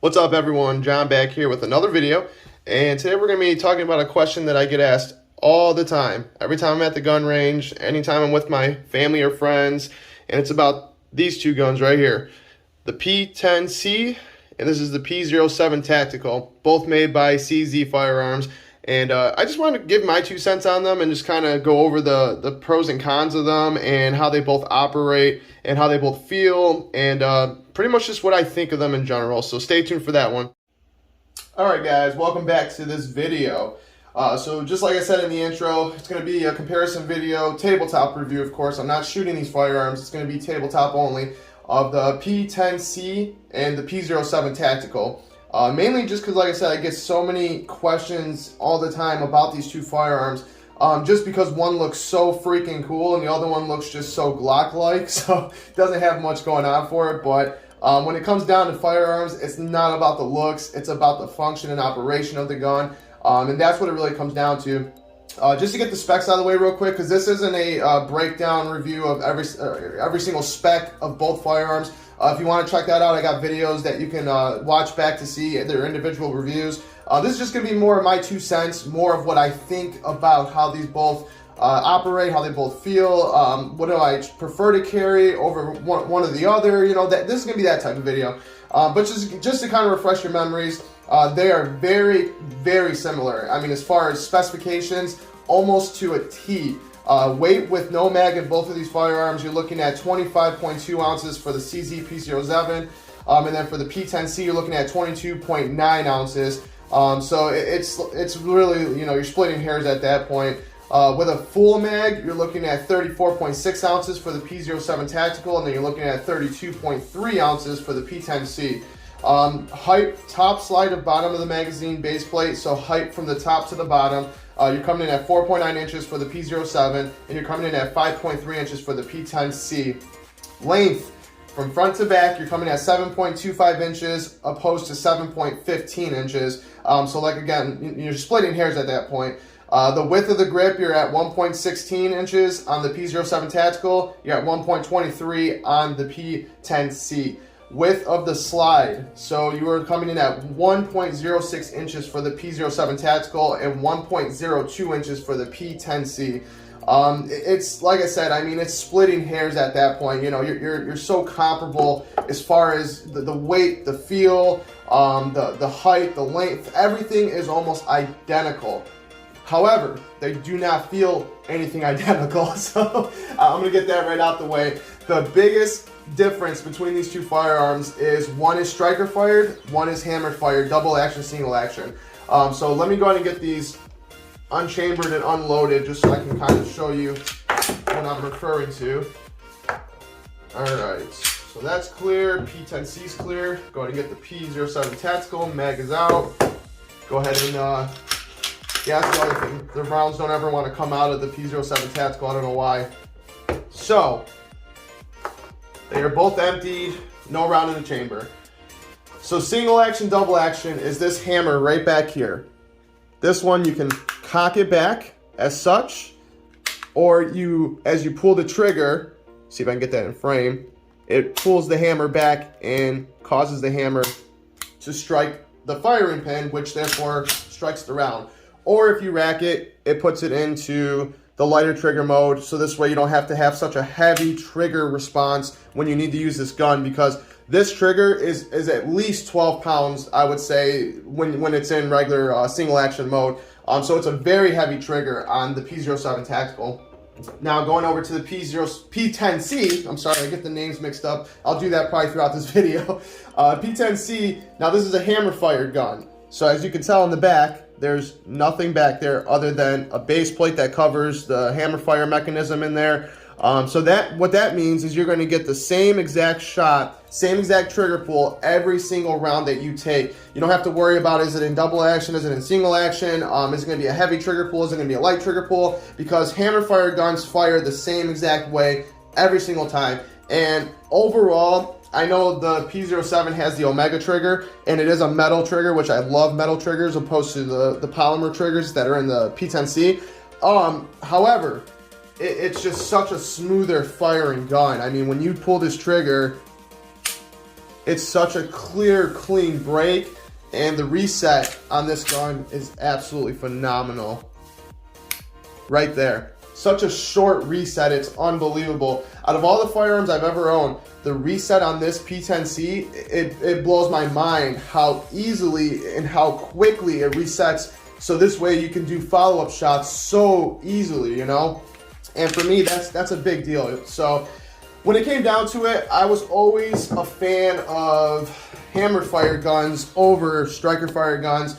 What's up everyone, John back here with another video, and today we're going to be talking about a question that I get asked all the time. Every time I'm at the gun range, anytime I'm with my family or friends, and it's about these two guns right here. The P10c, and this is the P07 Tactical, both made by CZ Firearms. And I just want to give my 2 cents on them and just kind of go over the pros and cons of them and how they both operate and how they both feel and pretty much just what I think of them in general. So stay tuned for that one. Alright guys, welcome back to this video. So just like I said in the intro, it's going to be a comparison video, tabletop review of course. I'm not shooting these firearms, it's going to be tabletop only, of the P10c and the P07 Tactical. Mainly just because, like I said, I get so many questions all the time about these two firearms, just because one looks so freaking cool and the other one looks just so Glock-like, so it doesn't have much going on for it. But when it comes down to firearms, it's not about the looks, it's about the function and operation of the gun, and that's what it really comes down to. Just to get the specs out of the way real quick, because this isn't a breakdown review of every single spec of both firearms. If you want to check that out, I got videos that you can watch back to see their individual reviews. This is just going to be more of my 2 cents, more of what I think about how these both operate, how they both feel, what do I prefer to carry over one or the other. You know, this is going to be that type of video. But just to kind of refresh your memories, they are very, very similar. I mean, as far as specifications, almost to a T. Weight with no mag in both of these firearms, you're looking at 25.2 ounces for the CZ P07, and then for the P10c, you're looking at 22.9 ounces. So it's really, you know, you're splitting hairs at that point. With a full mag, you're looking at 34.6 ounces for the P07 Tactical, and then you're looking at 32.3 ounces for the P10c. Height, top slide of bottom of the magazine base plate, so height from the top to the bottom. You're coming in at 4.9 inches for the P07, and you're coming in at 5.3 inches for the P10c. Length, from front to back, you're coming at 7.25 inches opposed to 7.15 inches. So like again, you're splitting hairs at that point. The width of the grip, you're at 1.16 inches on the P07 Tactical. You're at 1.23 on the P10c. Width of the slide, so you are coming in at 1.06 inches for the P07 Tactical and 1.02 inches for the P10c. It's like I said, I mean, it's splitting hairs at that point. You know, you're so comparable as far as the weight, the feel, the height, the length, everything is almost identical. However, they do not feel anything identical, so I'm going to get that right out the way. The biggest difference between these two firearms is one is striker fired, one is hammer fired, double action, single action. So let me go ahead and get these unchambered and unloaded just so I can kind of show you what I'm referring to. Alright, so that's clear, P10c is clear. Go ahead and get the P07 Tactical, mag is out. Go ahead and yeah, that's the other thing. The rounds don't ever want to come out of the P07 Tactical. I don't know why. So, they are both emptied, no round in the chamber. So single action, double action is this hammer right back here. This one, you can cock it back as such, or as you pull the trigger, see if I can get that in frame, it pulls the hammer back and causes the hammer to strike the firing pin, which therefore strikes the round. Or if you rack it, it puts it into the lighter trigger mode, so this way you don't have to have such a heavy trigger response when you need to use this gun, because this trigger is at least 12 pounds, I would say, when it's in regular single action mode. So it's a very heavy trigger on the P07 Tactical. Now going over to the P10c, I'm sorry, I get the names mixed up. I'll do that probably throughout this video. P10c, now this is a hammer fired gun. So as you can tell in the back, there's nothing back there other than a base plate that covers the hammer fire mechanism in there. So what that means is you're going to get the same exact shot, same exact trigger pull every single round that you take. You don't have to worry about, is it in double action, is it in single action, is it going to be a heavy trigger pull, is it going to be a light trigger pull, because hammer fire guns fire the same exact way every single time. And overall, I know the P07 has the Omega trigger, and it is a metal trigger, which I love metal triggers opposed to the polymer triggers that are in the P10c. However, it's just such a smoother firing gun. I mean, when you pull this trigger, It's such a clear, clean break, and the reset on this gun is absolutely phenomenal. Right there. Such a short reset, it's unbelievable. Out of all the firearms I've ever owned, the reset on this P10c, it blows my mind how easily and how quickly it resets. So this way you can do follow-up shots so easily, you know? And for me, that's a big deal. So when it came down to it, I was always a fan of hammer fire guns over striker fire guns,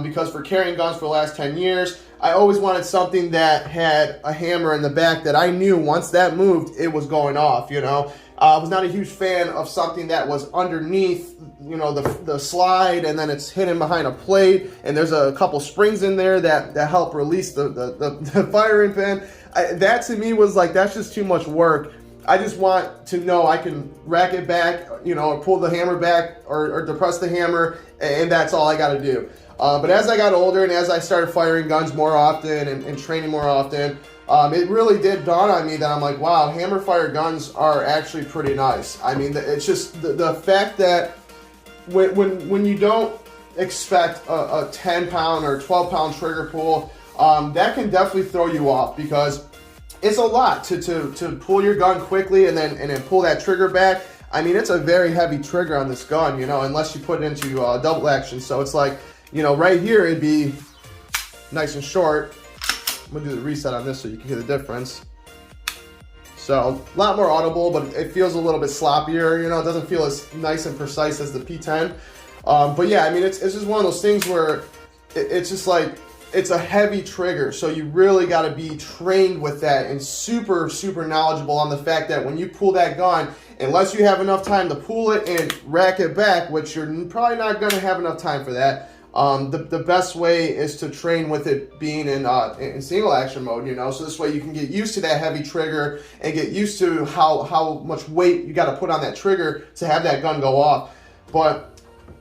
because for carrying guns for the last 10 years, I always wanted something that had a hammer in the back that I knew once that moved, it was going off, you know. I was not a huge fan of something that was underneath, you know, the slide, and then it's hidden behind a plate, and there's a couple springs in there that help release the firing pin. That to me was like, that's just too much work. I just want to know I can rack it back, you know, or pull the hammer back or depress the hammer, and that's all I got to do. But as I got older and as I started firing guns more often and training more often, it really did dawn on me that I'm like, wow, hammer fire guns are actually pretty nice. I mean, it's just the fact that when you don't expect a 10-pound or 12-pound trigger pull, that can definitely throw you off, because it's a lot to pull your gun quickly and then pull that trigger back. I mean, it's a very heavy trigger on this gun, you know, unless you put it into double action. So it's like, you know, right here it'd be nice and short. I'm gonna do the reset on this so you can hear the difference. So a lot more audible, but it feels a little bit sloppier, you know, it doesn't feel as nice and precise as the P10. But yeah, I mean, it's just one of those things where it's just like, it's a heavy trigger, so you really got to be trained with that and super knowledgeable on the fact that when you pull that gun, unless you have enough time to pull it and rack it back, which you're probably not going to have enough time for that, the best way is to train with it being in single action mode, you know, so this way you can get used to that heavy trigger and get used to how much weight you got to put on that trigger to have that gun go off. But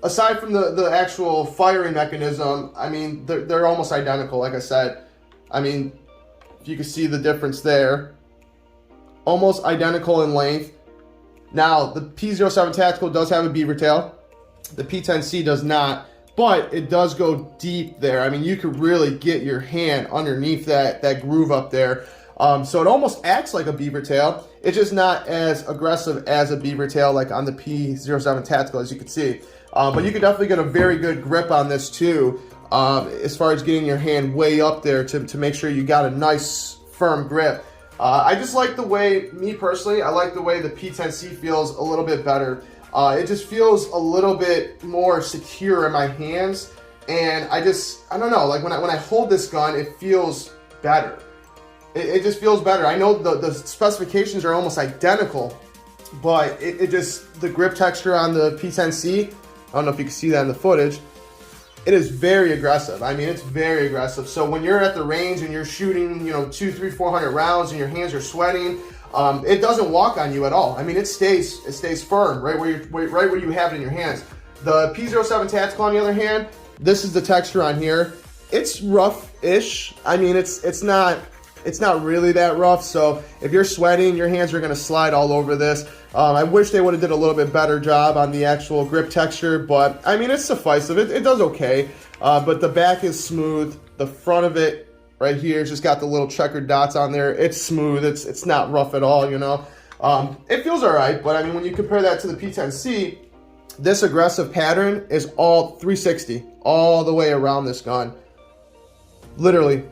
aside from the actual firing mechanism, I mean, they're almost identical, like I said. I mean, if you can see the difference there, almost identical in length. Now, the P07 Tactical does have a beaver tail. The P10c does not, but it does go deep there. I mean, you could really get your hand underneath that groove up there. So it almost acts like a beaver tail. It's just not as aggressive as a beaver tail like on the P07 Tactical, as you can see. But you can definitely get a very good grip on this too, as far as getting your hand way up there to make sure you got a nice firm grip. I just like the way, me personally, I like the way the P10c feels a little bit better. It just feels a little bit more secure in my hands, and I don't know, like when I hold this gun, it feels better. It just feels better. I know the specifications are almost identical, but it just, the grip texture on the P10c, I don't know if you can see that in the footage, it is very aggressive. I mean, it's very aggressive. So when you're at the range and you're shooting, you know, 200, 300, 400 rounds and your hands are sweating, it doesn't walk on you at all. I mean, it stays firm right where you have it in your hands. The P07 Tactical, on the other hand, this is the texture on here. It's rough-ish. I mean, it's not really that rough. So if you're sweating, your hands are gonna slide all over this. I wish they would have did a little bit better job on the actual grip texture, but I mean, it's suffice of it. It does okay. But the back is smooth. The front of it right here just got the little checkered dots on there. It's smooth. It's not rough at all, you know. It feels all right, but I mean, when you compare that to the P10c, this aggressive pattern is all 360 all the way around this gun. Literally,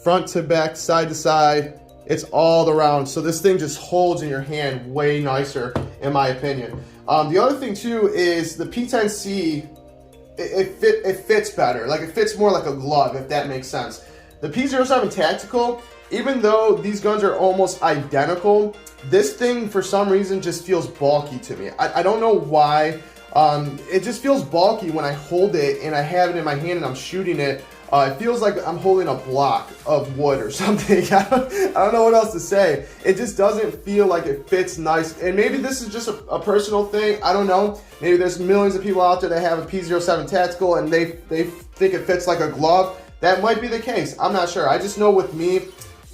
front to back, side to side. It's all around, so this thing just holds in your hand way nicer, in my opinion. The other thing too is the P10c, it fits better. Like, it fits more like a glove, if that makes sense. The P07 Tactical, even though these guns are almost identical, this thing for some reason just feels bulky to me. I don't know why. It just feels bulky when I hold it and I have it in my hand and I'm shooting it. It feels like I'm holding a block of wood or something. I don't know what else to say. It just doesn't feel like it fits nice. And maybe this is just a personal thing. I don't know. Maybe there's millions of people out there that have a P07 Tactical and they think it fits like a glove. That might be the case. I'm not sure. I just know with me,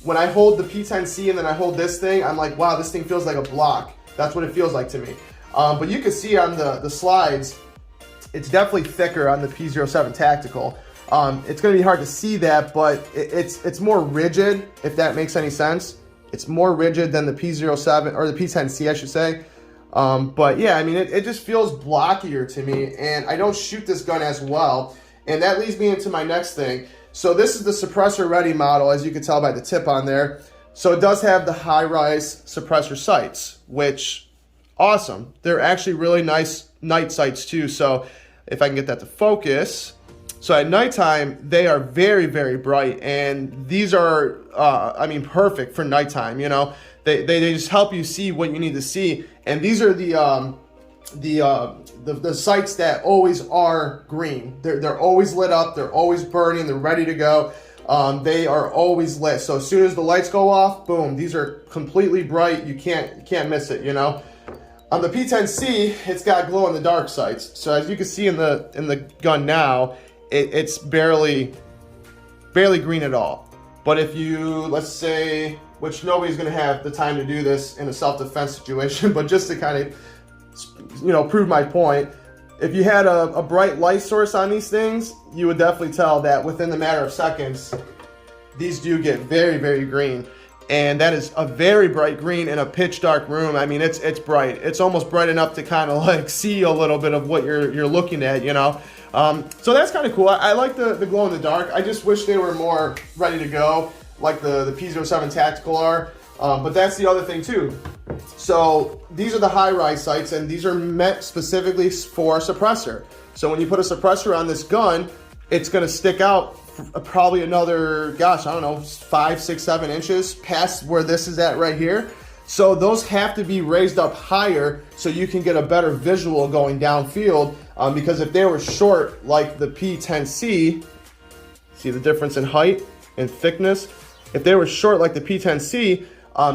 when I hold the P10c and then I hold this thing, I'm like, wow, this thing feels like a block. That's what it feels like to me. But you can see on the slides, it's definitely thicker on the P07 Tactical. It's going to be hard to see that, but it's more rigid, if that makes any sense. It's more rigid than the P07, or the P10c, I should say. But yeah, I mean, it just feels blockier to me, and I don't shoot this gun as well. And that leads me into my next thing. So this is the suppressor ready model, as you can tell by the tip on there. So it does have the high-rise suppressor sights, which, awesome. They're actually really nice night sights too. So if I can get that to focus. So at nighttime, they are very, very bright, and these are, I mean, perfect for nighttime, you know. They just help you see what you need to see. And these are the sights that always are green. They're always lit up, they're always burning, they're ready to go. They are always lit. So as soon as the lights go off, boom, these are completely bright. You can't miss it, you know. On the P10c, it's got glow in the dark sights. So as you can see in the gun now, it's barely green at all. But if you, let's say, which nobody's gonna have the time to do this in a self-defense situation, but just to kind of, you know, prove my point, if you had a bright light source on these things, you would definitely tell that within the matter of seconds, these do get very, very green. And that is a very bright green in a pitch dark room. I mean, it's bright. It's almost bright enough to kind of like see a little bit of what you're looking at, you know. So that's kind of cool. I like the glow in the dark. I just wish they were more ready to go, like the P07 Tactical are. But that's the other thing too. So these are the high-rise sights, and these are meant specifically for a suppressor. So when you put a suppressor on this gun, it's going to stick out probably another, gosh, I don't know, 5, 6, 7 inches past where this is at right here. So those have to be raised up higher so you can get a better visual going downfield. Because if they were short like the P10c, see the difference in height and thickness? If they were short like the P10c,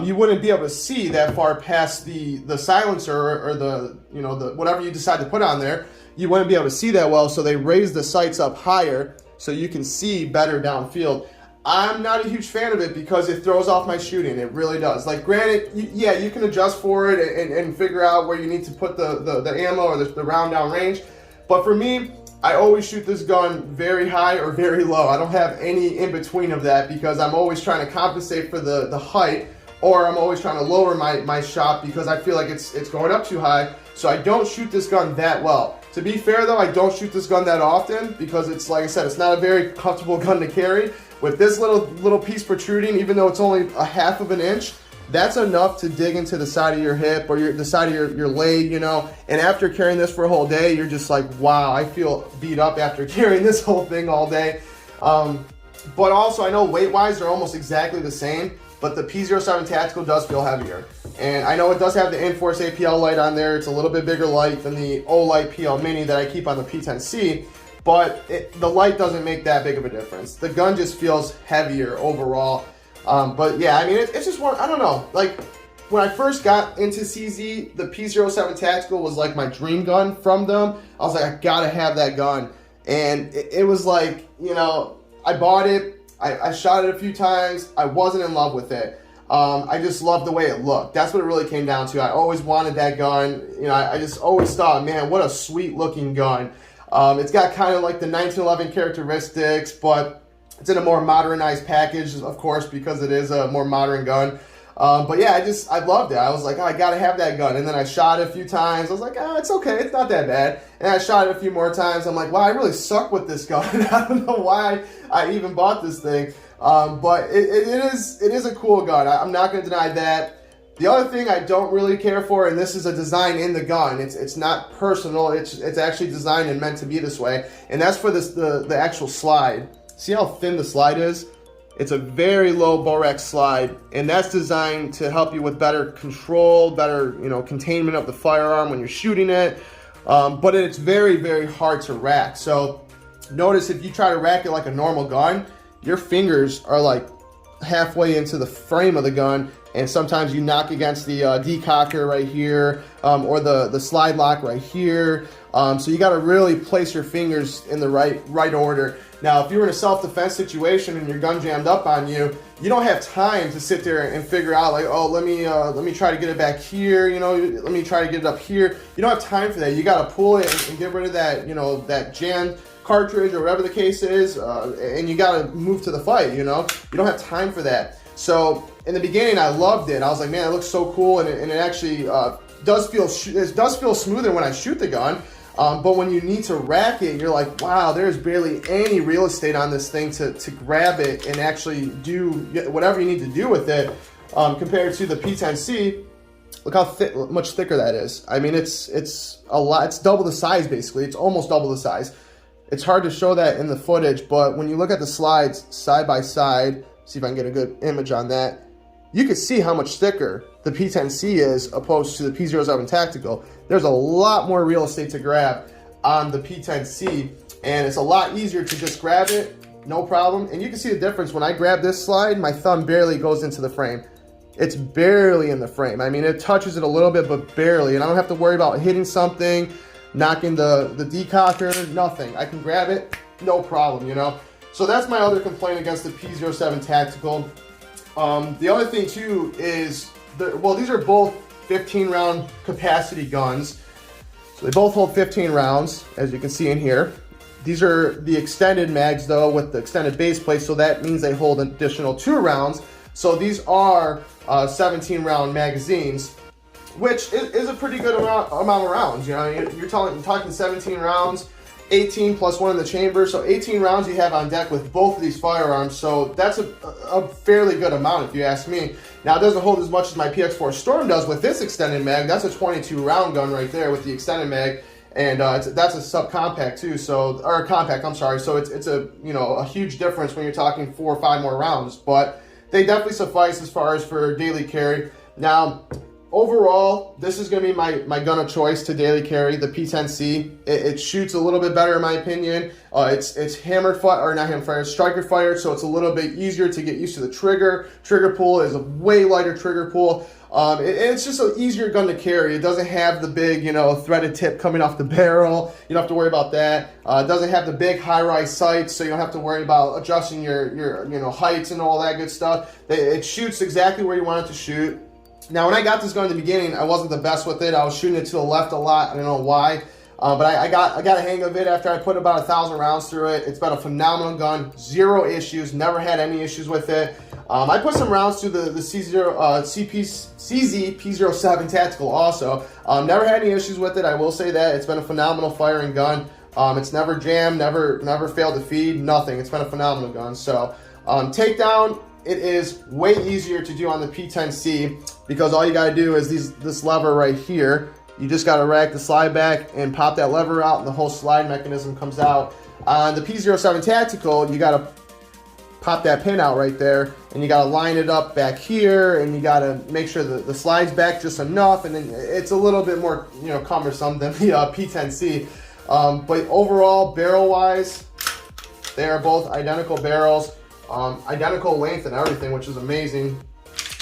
you wouldn't be able to see that far past the silencer or the, you know, the whatever you decide to put on there. You wouldn't be able to see that well, so they raise the sights up higher so you can see better downfield. I'm not a huge fan of it because it throws off my shooting. It really does. Like, granted, yeah, you can adjust for it and figure out where you need to put the ammo or the round down range. But for me, I always shoot this gun very high or very low. I don't have any in between of that because I'm always trying to compensate for the height, or I'm always trying to lower my shot because I feel like it's going up too high. So I don't shoot this gun that well. To be fair though, I don't shoot this gun that often because it's, like I said, it's not a very comfortable gun to carry. With this little piece protruding, even though it's only a half of an inch, that's enough to dig into the side of your hip or the side of your leg, you know. And after carrying this for a whole day, you're just like, wow, I feel beat up after carrying this whole thing all day. But also, I know weight-wise, they're almost exactly the same, but the P07 Tactical does feel heavier. And I know it does have the Enforce APL light on there. It's a little bit bigger light than the Olight PL Mini that I keep on the P10c. But the light doesn't make that big of a difference. The gun just feels heavier overall. But yeah, I mean, it's just one, I don't know. Like, when I first got into CZ, the P07 Tactical was like my dream gun from them. I was like, I gotta have that gun. And it was like, you know, I bought it. I shot it a few times. I wasn't in love with it. I just loved the way it looked. That's what it really came down to. I always wanted that gun. You know, I just always thought, man, what a sweet looking gun. It's got kind of like the 1911 characteristics, but it's in a more modernized package, of course, because it is a more modern gun. But yeah, I loved it. I was like, oh, I gotta have that gun. And then I shot it a few times. I was like, oh, it's okay, it's not that bad. And I shot it a few more times. I'm like, wow, I really suck with this gun. I don't know why I even bought this thing. But it is a cool gun. I'm not gonna deny that. The other thing I don't really care for, and this is a design in the gun, it's not personal, it's actually designed and meant to be this way, and that's for the actual slide. See how thin the slide is? It's a very low Borax slide, and that's designed to help you with better control, better, you know, containment of the firearm when you're shooting it. But it's very, very hard to rack. So notice if you try to rack it like a normal gun, your fingers are like halfway into the frame of the gun, and sometimes you knock against the decocker right here, or the slide lock right here. So you got to really place your fingers in the right order. Now, if you're in a self-defense situation and your gun jammed up on you, you don't have time to sit there and figure out like, oh, let me try to get it back here, you know, let me try to get it up here. You don't have time for that. You got to pull it and get rid of that, you know, that jammed cartridge or whatever the case is, and you got to move to the fight, you know. You don't have time for that. So in the beginning, I loved it. I was like, man, it looks so cool, and it actually does feel smoother when I shoot the gun. But when you need to rack it, you're like, wow, there's barely any real estate on this thing to grab it and actually do whatever you need to do with it. Compared to the P10c, look how much thicker that is. I mean, it's a lot. It's double the size, basically. It's almost double the size. It's hard to show that in the footage, but when you look at the slides side by side, see if I can get a good image on that, you can see how much thicker the P10c is opposed to the P07 Tactical. There's a lot more real estate to grab on the P10c, and it's a lot easier to just grab it, no problem. And you can see the difference. When I grab this slide, my thumb barely goes into the frame. It's barely in the frame. I mean, it touches it a little bit, but barely, and I don't have to worry about hitting something, knocking the decocker, nothing. I can grab it, no problem, you know? So that's my other complaint against the P07 Tactical. The other thing too is, these are both 15 round capacity guns. So they both hold 15 rounds, as you can see in here. These are the extended mags though, with the extended base plate, so that means they hold an additional 2 rounds. So these are 17 round magazines, which is a pretty good amount of rounds. You know, you're talking 17 rounds, 18 plus 1 in the chamber, so 18 rounds you have on deck with both of these firearms. So that's a fairly good amount if you ask me. Now, it doesn't hold as much as my PX4 Storm does with this extended mag. That's a 22 round gun right there with the extended mag, and that's a subcompact too. So, or compact, I'm sorry. So it's a, you know, a huge difference when you're talking 4 or 5 more rounds, but they definitely suffice as far as for daily carry. Now, overall, this is going to be my gun of choice to daily carry, the P10c. It shoots a little bit better in my opinion. It's hammered fire, or not hammered fire, striker fired, so it's a little bit easier to get used to the trigger. Trigger pull is a way lighter trigger pull. It's just an easier gun to carry. It doesn't have the big, you know, threaded tip coming off the barrel. You don't have to worry about that. It doesn't have the big high-rise sights, so you don't have to worry about adjusting your you know, heights and all that good stuff. It shoots exactly where you want it to shoot. Now, when I got this gun in the beginning, I wasn't the best with it. I was shooting it to the left a lot. I don't know why, but I got a hang of it after I put about 1,000 rounds through it. It's been a phenomenal gun, 0 issues, never had any issues with it. I put some rounds through the CZ P07 Tatical also. Never had any issues with it. I will say that it's been a phenomenal firing gun. It's never jammed, never failed to feed, nothing. It's been a phenomenal gun. So takedown, it is way easier to do on the P10c because all you got to do is this lever right here. You just got to rack the slide back and pop that lever out, and the whole slide mechanism comes out. On the P07 Tactical, you got to pop that pin out right there, and you got to line it up back here, and you got to make sure that the slide's back just enough, and then it's a little bit more, you know, cumbersome than the P10c. But overall, barrel-wise, they are both identical barrels. Identical length and everything, which is amazing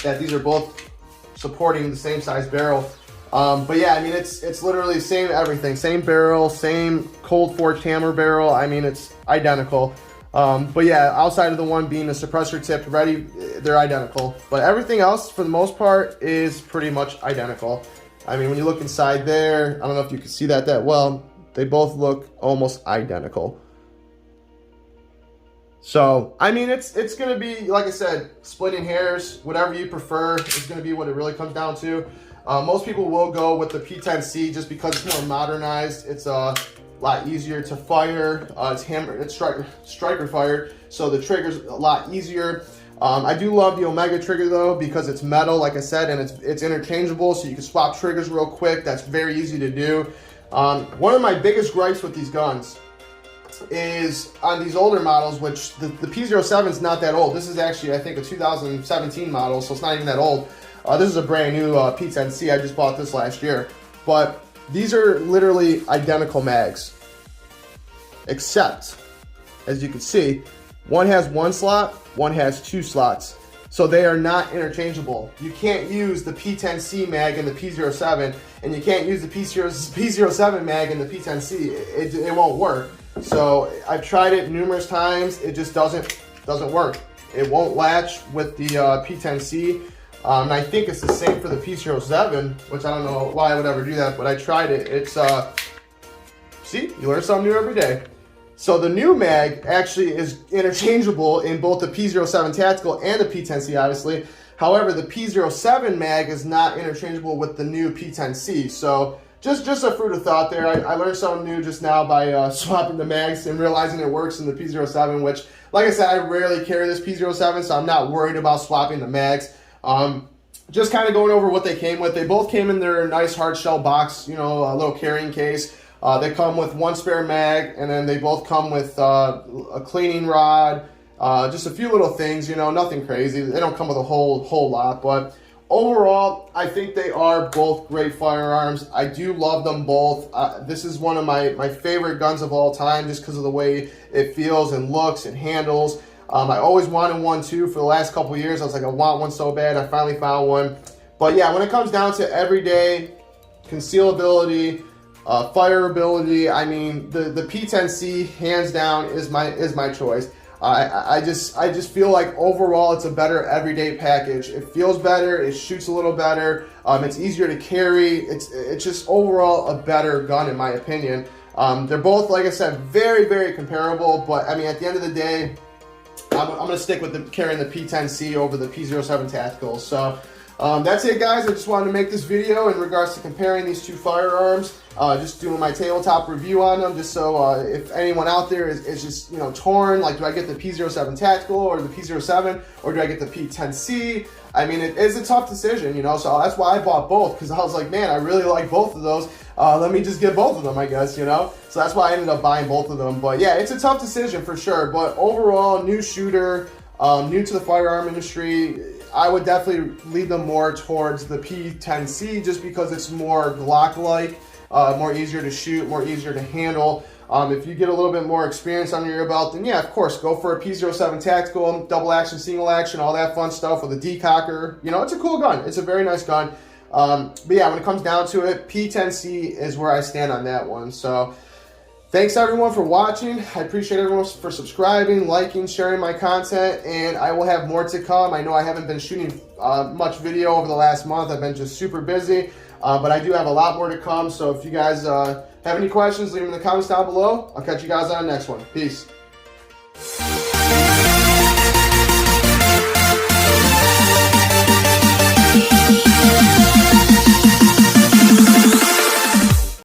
that these are both supporting the same size barrel. But yeah, I mean, it's literally same everything, same barrel, same cold forged hammer barrel. I mean, it's identical. But yeah, outside of the one being the suppressor tipped ready, they're identical. But everything else, for the most part, is pretty much identical. I mean, when you look inside there, I don't know if you can see that well, they both look almost identical. So, I mean, it's going to be, like I said, splitting hairs, whatever you prefer is going to be what it really comes down to. Most people will go with the P10c just because it's more modernized. It's a lot easier to fire. It's striker fired, so the trigger's a lot easier. I do love the Omega trigger though because it's metal, like I said, and it's interchangeable, so you can swap triggers real quick. That's very easy to do. One of my biggest gripes with these guns is on these older models, which the P07 is not that old. This is actually, I think, a 2017 model, so it's not even that old. This is a brand new P10c. I just bought this last year. But these are literally identical mags, except, as you can see, one has 1 slot, one has 2 slots. So they are not interchangeable. You can't use the P10c mag in the P07, and you can't use the P07 mag in the P10c. It won't work. So I've tried it numerous times. It just doesn't work. It won't latch with the P10c. And I think it's the same for the P07, which I don't know why I would ever do that, but I tried it. It's, see, you learn something new every day. So the new mag actually is interchangeable in both the P07 Tactical and the P10c, obviously. However, the P07 mag is not interchangeable with the new P10c. So just a fruit of thought there. I learned something new just now by swapping the mags and realizing it works in the P07, which, like I said, I rarely carry this P07, so I'm not worried about swapping the mags. Just kind of going over what they came with. They both came in their nice hard shell box, you know, a little carrying case. They come with one spare mag, and then they both come with a cleaning rod, just a few little things, you know, nothing crazy. They don't come with a whole lot, but overall, I think they are both great firearms. I do love them both. This is one of my favorite guns of all time, just because of the way it feels and looks and handles. I always wanted one too for the last couple years. I was like, I want one so bad. I finally found one. But yeah, when it comes down to everyday concealability, fireability, I mean, the P10c hands down is my choice. I just feel like overall it's a better everyday package. It feels better, it shoots a little better, it's easier to carry. It's just overall a better gun in my opinion. They're both, like I said, very comparable. But I mean, at the end of the day, I'm going to stick with carrying the P10c over the P07 Tactical. So that's it, guys. I just wanted to make this video in regards to comparing these two firearms. Just doing my tabletop review on them, just so if anyone out there is just, you know, torn, like, do I get the P07 Tactical or the P07, or do I get the P10c? I mean, it is a tough decision, you know, so that's why I bought both, because I was like, man, I really like both of those. Let me just get both of them, I guess, you know? So that's why I ended up buying both of them. But yeah, it's a tough decision for sure. But overall, new shooter, new to the firearm industry, I would definitely lead them more towards the P10c, just because it's more Glock-like, more easier to shoot, more easier to handle. If you get a little bit more experience under your belt, then yeah, of course, go for a P07 Tactical, double action, single action, all that fun stuff with a decocker. You know, it's a cool gun. It's a very nice gun. But yeah, when it comes down to it, P10c is where I stand on that one. So thanks everyone for watching. I appreciate everyone for subscribing, liking, sharing my content, and I will have more to come. I know I haven't been shooting much video over the last month. I've been just super busy, but I do have a lot more to come. So if you guys have any questions, leave them in the comments down below. I'll catch you guys on the next one. Peace.